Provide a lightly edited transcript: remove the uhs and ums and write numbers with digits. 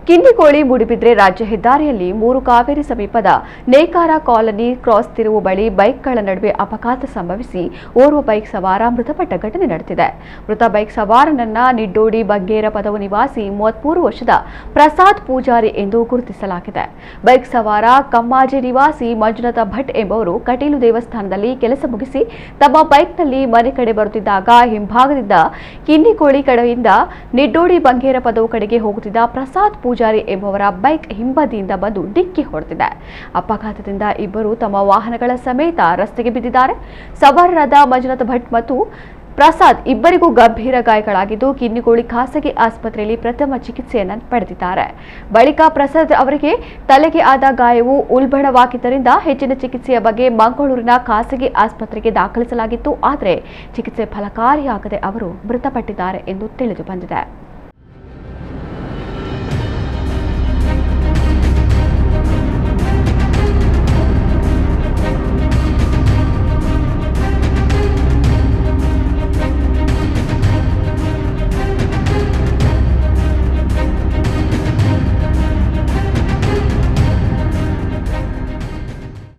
ಕಿನ್ನಿಕೋಳಿ ಮೂಡುಬಿದ್ರೆ ರಾಜ್ಯ ಹೆದ್ದಾರಿಯಲ್ಲಿ ಮೂರು ಕಾವೇರಿ ಸಮೀಪದ ನೇಕಾರ ಕಾಲನಿ ಕ್ರಾಸ್ ತಿರುವು ಬಳಿ ಬೈಕ್ಗಳ ನಡುವೆ ಅಪಘಾತ ಸಂಭವಿಸಿ ಓರ್ವ ಬೈಕ್ ಸವಾರ ಮೃತಪಟ್ಟ ಘಟನೆ ನಡೆದಿದೆ. ಮೃತ ಬೈಕ್ ಸವಾರನನ್ನ ನಿಡ್ಡೋಡಿ ಬಂಗೇರ ಪದವು ನಿವಾಸಿ 33 ವರ್ಷದ ಪ್ರಸಾದ್ ಪೂಜಾರಿ ಎಂದು ಗುರುತಿಸಲಾಗಿದೆ. ಬೈಕ್ ಸವಾರ ಕಮ್ಮಾಜಿ ನಿವಾಸಿ ಮಂಜುನಾಥ ಭಟ್ ಎಂಬುವರು ಕಟೀಲು ದೇವಸ್ಥಾನದಲ್ಲಿ ಕೆಲಸ ಮುಗಿಸಿ ತಮ್ಮ ಬೈಕ್ನಲ್ಲಿ ಮನೆ ಕಡೆ ಬರುತ್ತಿದ್ದಾಗ ಹಿಂಭಾಗದಿಂದ ಕಿನ್ನಿಕೋಳಿ ಕಡೆಯಿಂದ ನಿಡ್ಡೋಡಿ ಬಂಗೇರ ಪದವು ಕಡೆಗೆ ಹೋಗುತ್ತಿದ್ದ ಪ್ರಸಾದ್ ಪೂಜಾರಿ ಎಂಬುವರ ಬೈಕ್ ಹಿಂಬದಿಯಿಂದ ಬಂದು ಡಿಕ್ಕಿ ಹೊಡೆದಿದೆ. ಅಪಘಾತದಿಂದ ಇಬ್ಬರು ತಮ್ಮ ವಾಹನಗಳ ಸಮೇತ ರಸ್ತೆಗೆ ಬಿದ್ದಿದ್ದಾರೆ. ಸವಾರರಾದ ಮಂಜುನಾಥ ಭಟ್ ಮತ್ತು ಪ್ರಸಾದ್ ಇಬ್ಬರಿಗೂ ಗಂಭೀರ ಗಾಯಗಳಾಗಿದ್ದು ಕಿನ್ನಿಕೋಳಿ ಖಾಸಗಿ ಆಸ್ಪತ್ರೆಯಲ್ಲಿ ಪ್ರಥಮ ಚಿಕಿತ್ಸೆಯನ್ನು ಪಡೆದಿದ್ದಾರೆ. ಬಳಿಕ ಪ್ರಸಾದ್ ಅವರಿಗೆ ತಲೆಗೆ ಆದ ಗಾಯವು ಉಲ್ಬಣವಾಗಿದ್ದರಿಂದ ಹೆಚ್ಚಿನ ಚಿಕಿತ್ಸೆಯ ಬಗ್ಗೆ ಮಂಗಳೂರಿನ ಖಾಸಗಿ ಆಸ್ಪತ್ರೆಗೆ ದಾಖಲಿಸಲಾಗಿತ್ತು. ಆದರೆ ಚಿಕಿತ್ಸೆ ಫಲಕಾರಿಯಾಗದೆ ಅವರು ಮೃತಪಟ್ಟಿದ್ದಾರೆ ಎಂದು ತಿಳಿದು ಬಂದಿದೆ.